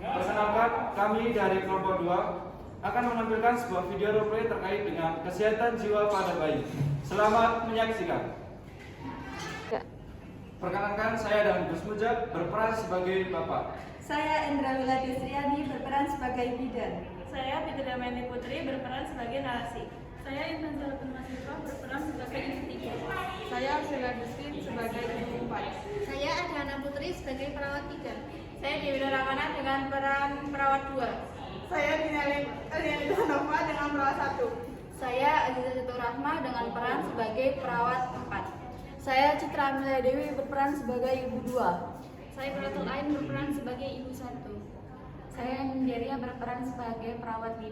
Perkenalkan, kami dari kelompok 2 akan menampilkan sebuah video roleplay terkait dengan kesehatan jiwa pada bayi. Selamat menyaksikan. Perkenalkan, saya dan Gus Mujab berperan sebagai bapak. Saya Endra Wiladi Sriani berperan sebagai bidan. Saya Fitria Meni Putri berperan sebagai narasi. Saya Intan Salatul Masifah berperan sebagai ibu 3. Saya Arsila Dustin sebagai ibu 4. Saya Adriana Putri sebagai perawat 3. Saya Dewi Ramana dengan peran perawat 2. Saya Diniali Nova dengan perawat 1. Saya Aziza Zatul Rahma dengan peran sebagai perawat 4. Saya Citra Amelia Dewi berperan sebagai ibu 2. Saya Quratul Ain berperan sebagai ibu 1. Saya Nindya berperan sebagai perawat 5.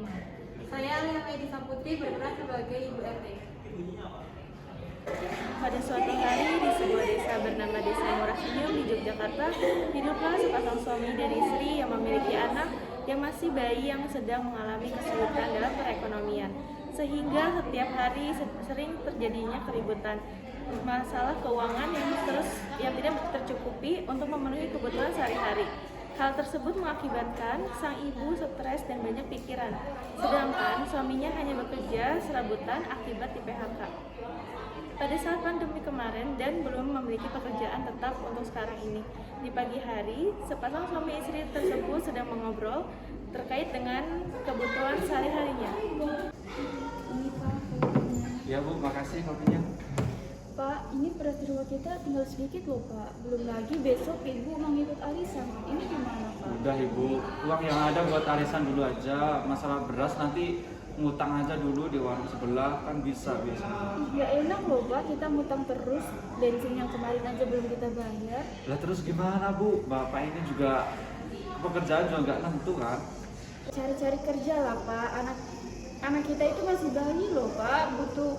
Saya Lia Medisa Putri berperan sebagai ibu RT. Pada suatu hari di sebuah desa bernama Desa Murah Senyum di Yogyakarta, hiduplah sepasang suami dan istri yang memiliki anak yang masih bayi yang sedang mengalami kesulitan dalam perekonomian, sehingga setiap hari sering terjadinya keributan, masalah keuangan yang tidak tercukupi untuk memenuhi kebutuhan sehari-hari. Hal tersebut mengakibatkan sang ibu stres dan banyak pikiran, sedangkan suaminya hanya bekerja serabutan akibat di PHK. Pada saat pandemi kemarin dan belum memiliki pekerjaan tetap untuk sekarang ini, di pagi hari, sepasang suami istri tersebut sedang mengobrol terkait dengan kebutuhan sehari-harinya. Ini Pak, Ya Bu, makasih kopinya. Pak, ini beras di rumah kita tinggal sedikit loh Pak. Belum lagi besok Ibu mau ngikut arisan. Ini gimana Pak? Udah Ibu, uang yang ada buat arisan dulu aja. Masalah beras nanti ngutang aja dulu di warung sebelah, kan bisa biasanya. Ya enak loh Pak, kita ngutang terus. Bensin yang kemarin aja belum kita bayar. Lah terus gimana Bu? Bapak ini juga pekerjaan juga nggak nentu kan? Cari-cari kerja lah Pak. Anak kita itu masih bayi loh Pak, butuh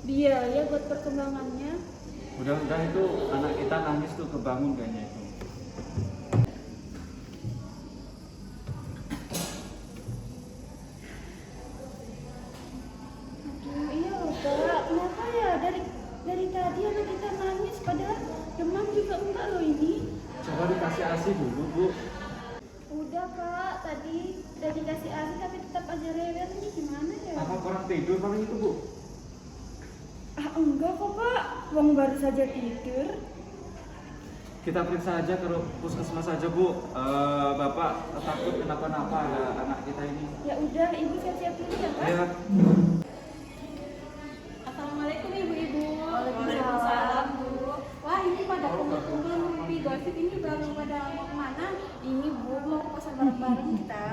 biaya buat perkembangannya. Udah itu anak kita nangis tuh kebangun kayaknya itu. Aduh, iya loh Pak. Kenapa ya dari tadi anak kita nangis padahal demam juga enggak loh ini. Coba dikasih ASI dulu Bu. Udah Pak, tadi udah dikasih ASI tapi tetap aja rewel. Ini gimana ya? Apa kurang tidur paling itu Bu? Ah enggak kok Pak, Wong baru saja tidur. Kita periksa aja ke puskesmas aja Bu. Bapak takut kenapa-napa ada anak kita ini. Ya udah, Ibu siap-siap dulu ya Pak. Ya. Assalamualaikum ibu-ibu. Waalaikumsalam, Bu. Wah, ini pada kumpul-kumpul ngopi gosip, ini baru pada mau kemana? Ini Bu, mau ke pasar bareng-bareng kita.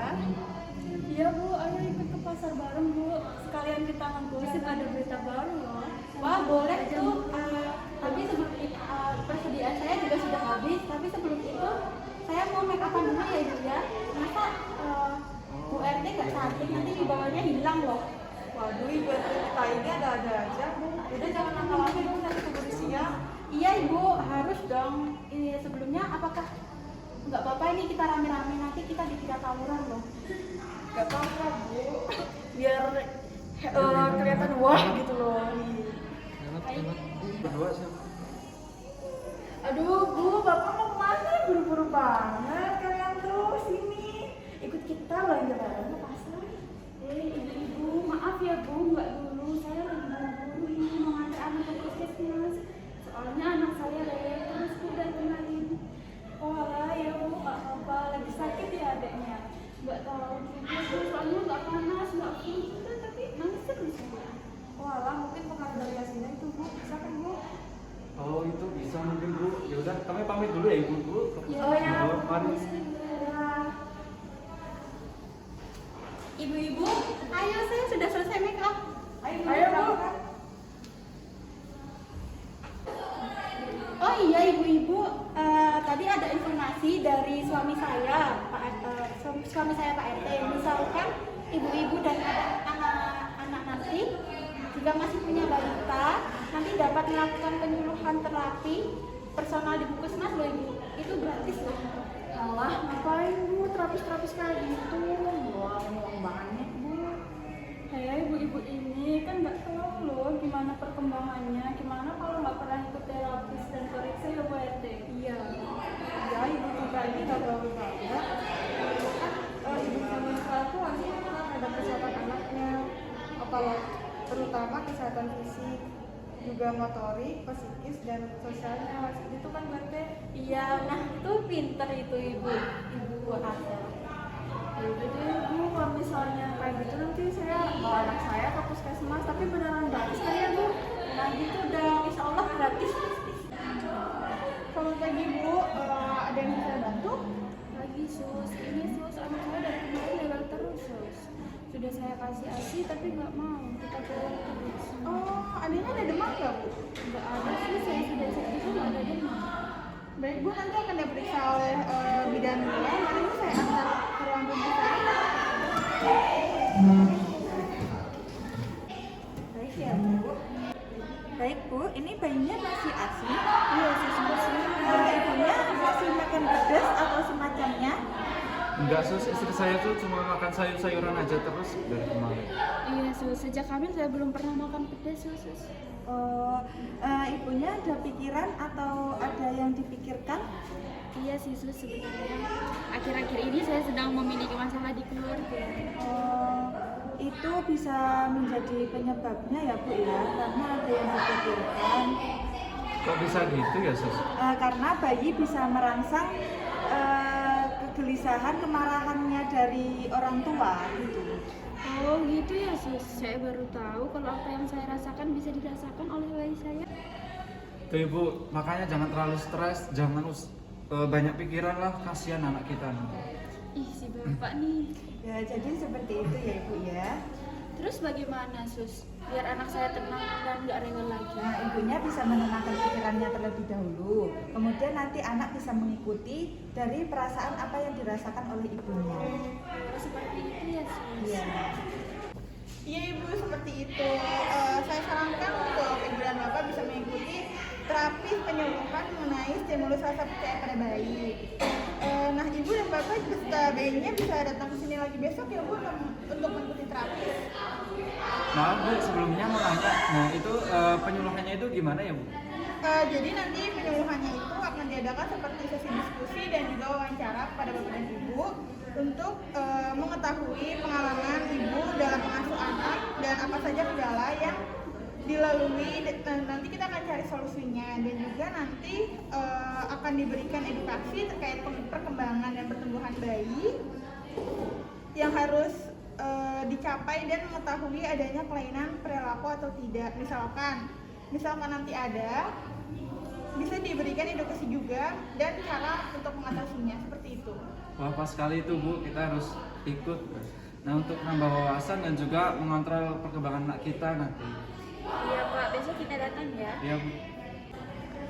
Iya Bu, ayo ikut ke pasar bareng Bu. Sekalian kita ngegosip ada berita baru loh. Wah, boleh tuh. Tapi sebelum persediaan saya juga sudah habis. Tapi sebelum itu saya mau make upan dulu ya ibu ya. Masa Bu RT nggak cantik nanti dibawanya hilang loh. Waduh, ibu kita ini ada-ada aja, Bu. Udah jangan lama-lama dong, nanti keburu siang. Iya ibu, harus dong. Ini sebelumnya apakah nggak apa-apa ini kita rame-rame nanti kita dikira tawuran loh. Gak apa-apa, Bu. Biar kelihatan wah gitu loh. Berdua siapa? Aduh, Bu, Bapak mau kemana? Buru-buru banget kalian tuh. Sini. Ikut kita belanja bareng ke pasar. Ibu, maaf ya Bu, nggak dulu. Saya lagi buru-buru ini mau ngantar anak ke puskesmas. Soalnya anak saya rewel terus Bu dan kenalin. Oh alah ya Bu, nggak apa-apa. Lagi sakit ya adeknya. Nggak tahu juga Bu, soalnya nggak panas, nggak flu juga, tapi nangis terus Bu. Walah, mungkin pengaruh dari asinnya itu, Bu. Bisa kan, Bu? Oh itu bisa mungkin Bu. Ya udah kami pamit dulu ya Ibu Bu. Oh ya, Mari. Ibu-ibu, ayo saya sudah selesai make up. Ayo, Bu. Oh iya ibu-ibu, tadi ada informasi dari suami saya, suami saya Pak RT. Misalkan ibu-ibu dan anak nanti jika masih punya balita, nanti dapat melakukan penyuluhan terapi personal di puskesmas loh ibu. Itu gratis loh. Alah, ngapain Bu terapis-terapis kayak gitu? Buang banget Bu. Saya ibu-ibu ini kan nggak tahu loh gimana perkembangannya, gimana kalau nggak pernah ikut terapis dan koreksi ya Bu RT. Iya, ibu juga ini gak tahu banget. terutama kesehatan fisik, juga motorik, psikis, dan sosialnya. Itu kan berarti. Iya, nah itu pinter itu ibu Asya. Jadi Bu, kalau misalnya kayak gitu nanti saya bawa anak saya ke puskesmas, tapi beneran gratis kan ya Bu? Nah gitu dong, insya Allah gratis. Selamat pagi Bu, ada yang bisa bantu? Lagi sus, ini sus anak saya dari kemarin gagal terus sus. Sudah saya kasih ASI tapi nggak mau, kita pulang terus. Oh, adanya ada demam nggak Bu? Nggak ada sih, saya sudah cek itu nggak ada demam. Baik Bu, nanti akan diperiksa oleh bidan gula. Mari Bu, saya antar ke ruang pemeriksaan. Baik ya Bu. Baik Bu, ini bayinya masih ASI. Iya sus, ibunya masih makan pedas atau semacamnya? Enggak sus, istri saya tuh cuma makan sayur-sayuran aja terus dari kemarin. Iya sus, sejak hamil saya belum pernah makan pedas sus. Oh, ibunya ada pikiran atau ada yang dipikirkan? Iya sih sus, sebenarnya akhir-akhir ini saya sedang memiliki masalah di keluarga. Oh, itu bisa menjadi penyebabnya ya Bu ya, karena ada yang dipikirkan. Kok bisa gitu ya sus? Karena bayi bisa merangsang kegelisahan, kemarahannya dari orang tua gitu. Oh gitu ya sus, saya baru tahu kalau apa yang saya rasakan bisa dirasakan oleh bayi saya. Tuh Ibu, makanya jangan terlalu stres, jangan banyak pikiran lah, kasihan anak kita nih. Ih si bapak nih. Ya jadi seperti itu ya Ibu ya. Terus bagaimana sus, biar anak saya tenang dan nggak rewel lagi? Nah, ibunya bisa menenangkan pikirannya terlebih dahulu. Kemudian nanti anak bisa mengikuti dari perasaan apa yang dirasakan oleh ibunya. Oh, seperti itu ya sus. Iya. Iya Ibu, seperti itu. Saya sarankan untuk Ibu dan Bapak bisa mengikuti terapi penyembuhan mengenai stimulus rasa percaya pada bayi. Nah Ibu dan Bapak beserta bayinya bisa datang ke sini lagi besok ya Bu untuk mengikuti terapi. Maaf Bu, sebelumnya mau nanya, nah itu penyuluhannya itu gimana ya Bu? Jadi nanti penyuluhannya itu akan diadakan seperti sesi diskusi dan juga wawancara kepada Bapak dan Ibu untuk mengetahui pengalaman Ibu dalam mengasuh anak dan apa saja kendala yang dilalui. Nanti kita akan cari solusinya dan juga nanti akan diberikan edukasi terkait perkembangan dan pertumbuhan bayi yang harus dicapai dan mengetahui adanya kelainan perilaku atau tidak. Misalkan nanti ada, bisa diberikan edukasi juga dan cara untuk mengatasinya seperti itu. Wah pas sekali itu Bu, kita harus ikut. Nah untuk nambah wawasan dan juga mengontrol perkembangan anak kita nanti. Iya Pak, besok kita datang ya. Iya Bu.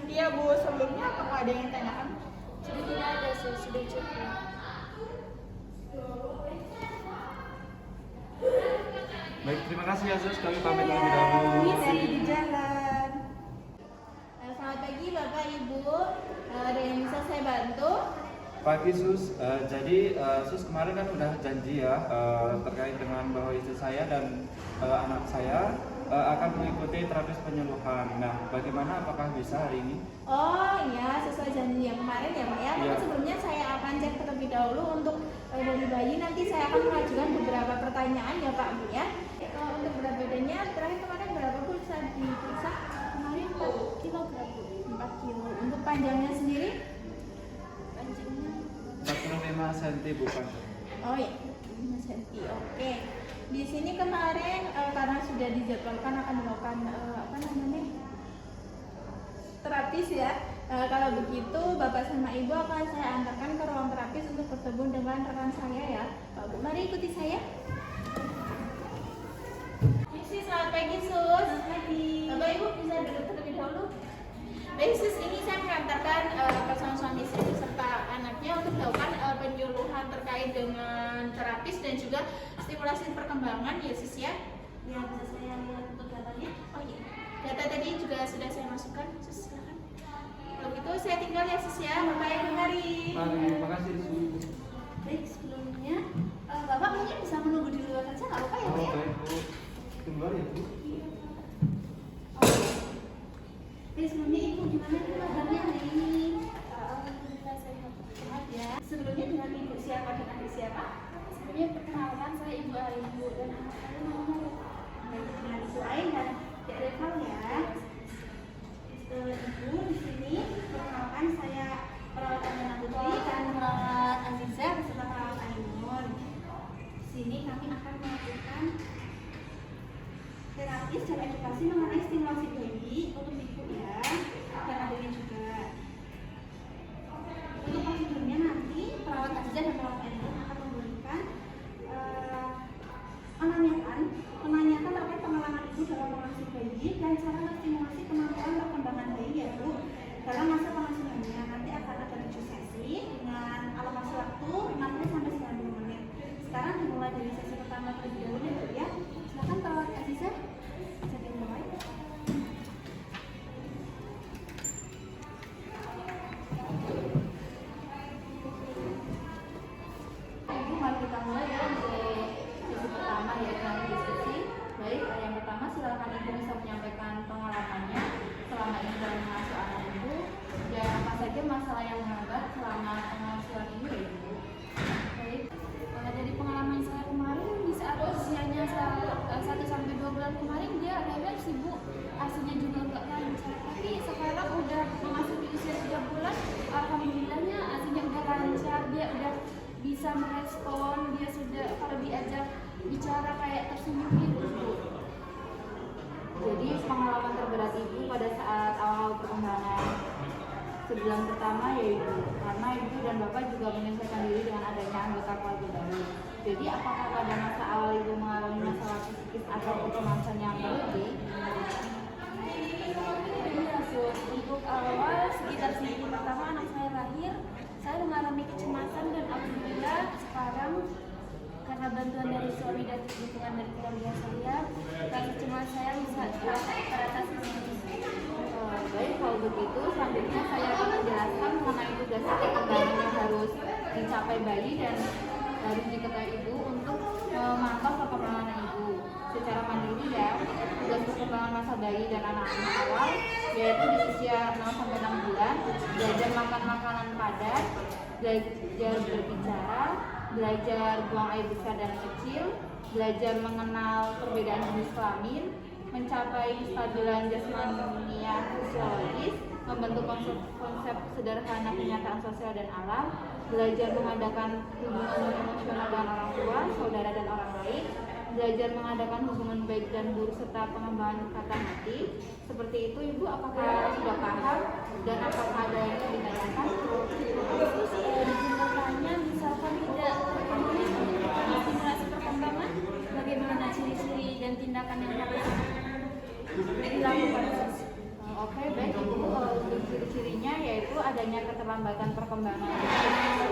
Iya Bu, sebelumnya apakah ada yang tanyakan? Sudah tidak ada sus, sudah cukup. Baik, terima kasih ya sus, kami pamit terlebih dahulu. Hati-hati di jalan. Selamat pagi Bapak Ibu. Ada yang bisa saya bantu? Pagi sus, jadi sus kemarin kan udah janji ya terkait dengan bahwa istri saya dan anak saya akan mengikuti terapi penyuluhan. Nah, bagaimana? Apakah bisa hari ini? Oh iya, sesuai janji yang kemarin ya Pak ya. Tapi Iya. sebelumnya saya akan cek terlebih dahulu untuk dari bayi. Nanti saya akan mengajukan beberapa pertanyaan ya Pak Bu ya. Untuk berat badannya terakhir kemarin berapa Bu bisa diperiksa? Kemarin 4 kilogram Bu. 4 kilo. Untuk panjangnya sendiri? Panjangnya 45 cm bukan? Oh iya, 5 cm. Oke. Di sini kemarin karena sudah dijadwalkan akan dilakukan terapis ya. Kalau begitu Bapak sama Ibu akan saya antarkan ke ruang terapis untuk bertemu dengan rekan saya ya. Pak Bu, mari ikuti saya. Misi, selamat pagi Sus. Selamat pagi. Bapak Ibu bisa duduk terlebih dahulu. Baik Sus, ini saya mengantarkan pasangan suami istri beserta anaknya untuk melakukan penyuluhan terkait dengan terapis dan juga stimulasi perkembangan ya Sus ya. Ya, bisa saya lihat untuk datanya? Oh iya, data tadi juga sudah saya masukkan Sus, silakan. Kalau gitu saya tinggal ya Sus ya. Bapak Ibu mari. Mari, terima kasih sus. Baik, sebelumnya Bapak mungkin bisa menunggu di luar saja, nggak apa-apa ya Oh Pak ya? baik Bu, tunggu ya Bu. Baik, sebelumnya Ibu gimana nih kabarnya hari ini? alhamdulillah sehat. Sehat ya. Sebelumnya dengan Ibu siapa dan adik siapa? Sebelumnya perkenalkan saya Ibu Ayu dan anak saya namanya Reva. Baik, Dalam masa pengasuhannya nanti akan ada 7 sesi dengan alokasi waktu 60 sampai 90 menit. Sekarang dimulai dari sesi pertama terlebih dahulu ya, Bu ya. Silakan Pak Aziza, bisa dimulai. Ibu, mari kita mulai ya untuk sesi pertama yaitu nanti diskusi. Baik, yang pertama silakan Ibu bisa menyampaikan pengalamannya selama ini dalam mengasuh anak Ibu dan apa saja masalah yang menghambat selama pengasuhan ini ya Ibu. Baik, dari pengalaman saya kemarin di saat usianya 1 sampai 2 bulan kemarin dia rewel sih Bu, asinya juga nggak lancar. Tapi sekarang udah memasuki usia 3 bulan, alhamdulillahnya asinya udah lancar, dia udah bisa merespon, dia sudah kalau diajak bicara kayak tersenyum gitu Bu. Jadi pengalaman terberat Ibu pada saat awal perkembangan sebulan pertama ya Ibu, karena Ibu dan Bapak juga menyesuaikan diri dengan adanya anggota keluarga baru. Jadi apakah pada masa awal Ibu mengalami masalah psikis atau kecemasan yang berlebih? Iya, Sus. Untuk awal sekitar seminggu pertama anak saya lahir, saya mengalami kecemasan dan alhamdulillah sekarang karena bantuan dari suami dan dukungan dari keluarga saya, rasa cemas saya bisa teratasi. Baik, kalau begitu selanjutnya saya akan menjelaskan mengenai tugas perkembangan yang harus dicapai bayi dan harus diketahui Ibu untuk memantau perkembangan Ibu secara mandiri ya. Tugas perkembangan masa bayi dan anak-anak awal yaitu di usia 0-6 bulan, belajar makan makanan padat, belajar berbicara, belajar buang air besar dan kecil, belajar mengenal perbedaan jenis kelamin, mencapai kestabilan jasmania fisiologis, membentuk konsep sederhana kenyataan sosial dan alam, belajar mengadakan hubungan emosional dengan orang tua, saudara dan orang lain, belajar mengadakan hubungan baik dan buruk serta pengembangan kata hati. Seperti itu Ibu, apakah sudah paham dan apakah ada yang ingin ditanyakan? Terus izin bertanya, misalkan tidak simulasi perkembangan, bagaimana ciri-ciri dan tindakan yang harus dilakukan? Oke, baik Ibu. Untuk ciri-cirinya yaitu adanya keterlambatan perkembangan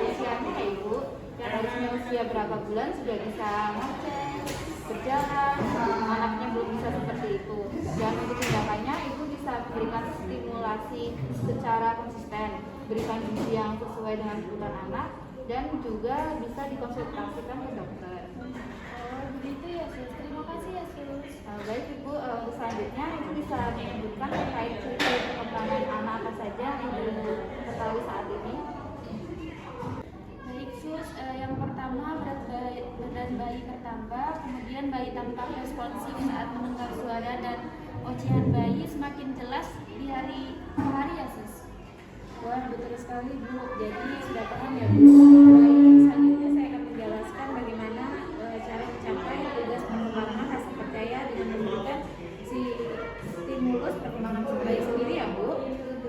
usianya ya Ibu, yang harusnya usia berapa bulan sudah bisa ngoceh, berjalan, anaknya belum bisa seperti itu. Dan untuk tindakannya Ibu bisa berikan stimulasi secara konsisten, berikan gizi yang sesuai dengan kebutuhan anak, dan juga bisa dikonsultasikan ke dokter. Oh, begitu ya Sus. Terima kasih ya Sus. Baik Ibu, untuk selanjutnya Ibu bisa menyebutkan terkait ciri perkembangan anak apa saja yang Ibu ketahui saat ini. Baik Sus, yang pertama berat badan bayi bertambah, kemudian bayi tampak responsif saat mendengar suara dan ocehan bayi semakin jelas di hari ke hari ya Sus. Wah, betul sekali Bu. Jadi sudah paham ya Bu. Baik, selanjutnya saya akan menjelaskan bagaimana cara mencapai tugas perkembangan rasa percaya dengan memberikan stimulus perkembangan bayi sendiri ya Bu.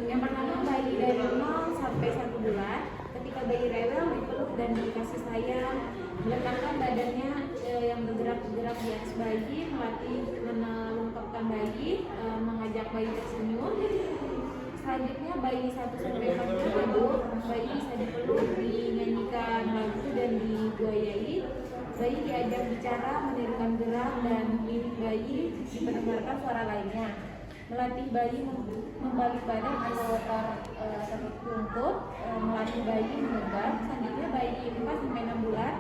Yang pertama, bayi dari 0 sampai 1 bulan, ketika bayi rewel dipeluk dan dikasih sayang, meletakkan badannya yang bergerak-gerak di atas bayi, melatih melengkapkan bayi, mengajak bayi tersenyum. Selanjutnya bayi 1 sampai 4 bulan Ibu, bayi bisa dipeluk, dinyanyikan lagu dan dibuayai. Bayi diajak bicara, menirukan gerak dan mimik bayi, diperdengarkan suara lainnya. Melatih bayi membalik badan atau terlungkup, melatih bayi menegak. Selanjutnya bayi 4 sampai 6 bulan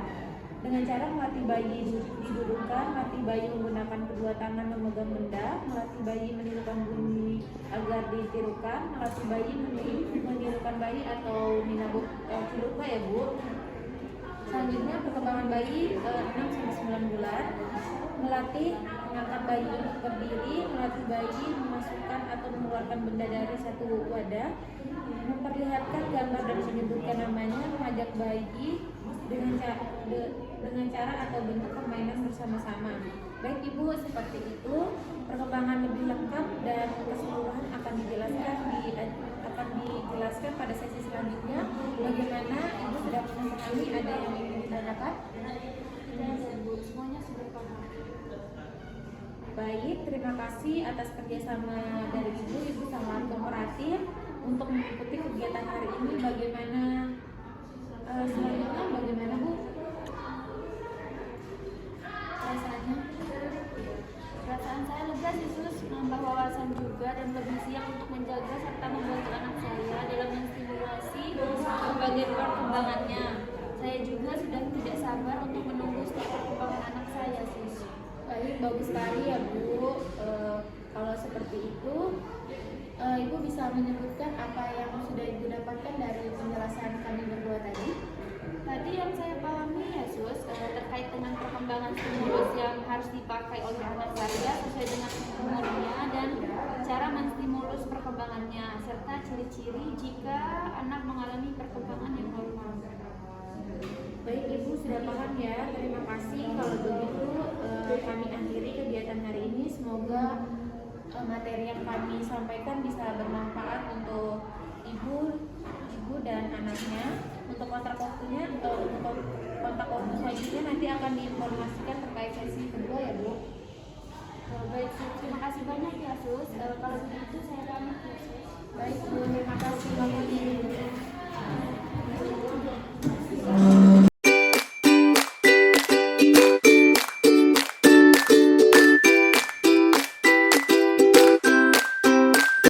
dengan cara melatih bayi didudukkan, melatih bayi menggunakan kedua tangan memegang benda, melatih bayi menirukan bunyi agar ditirukan, melatih bayi menirukan bayi atau minabuk ciluka ya Bu. Selanjutnya perkembangan bayi 6 sampai 9 bulan, melatih mengangkat bayi untuk berdiri, melatih bayi memasukkan atau mengeluarkan benda dari satu wadah, memperlihatkan gambar dan menyebutkan namanya, mengajak bayi dengan cara atau bentuk permainan bersama-sama. Baik Ibu, seperti itu perkembangan lebih lengkap dan keseluruhan akan dijelaskan pada sesi selanjutnya. Bagaimana Ibu sudah memahami, ada yang ingin ditanyakan? Ya Bu, semuanya sudah paham. Baik, terima kasih atas kerjasama dari Ibu. Ibu sangat kooperatif untuk mengikuti kegiatan hari ini. Bagaimana selanjutnya, bagaimana Bu? Rasanya? Perasaan saya lega sih Sus, menambah wawasan juga dan lebih siap untuk menjaga serta membantu anak saya dalam menstimulasi berbagai perkembangannya. Saya juga sudah tidak sabar untuk menunggu setiap perkembangan anak saya Sus. Baik, bagus sekali ya Bu. Kalau seperti itu, Ibu bisa menyebutkan apa yang sudah Ibu dapatkan dari penjelasan kami berdua tadi? Tadi yang saya pahami ya Sus, terkait dengan perkembangan stimulus yang harus dipakai oleh anak saya sesuai dengan umurnya dan cara menstimulus perkembangannya serta ciri-ciri jika anak mengalami perkembangan yang normal. Baik, Ibu sudah paham ya. Terima kasih. Kalau begitu kami akhiri kegiatan hari ini. Semoga materi yang kami sampaikan bisa bermanfaat untuk ibu dan anaknya. Untuk kontak waktunya, untuk kontak waktu selanjutnya nanti akan diinformasikan terkait sesi kedua ya Bu. Baik Sus, terima kasih banyak ya Sus. Kalau begitu saya pamit ya Sus. Baik Bu, terima kasih.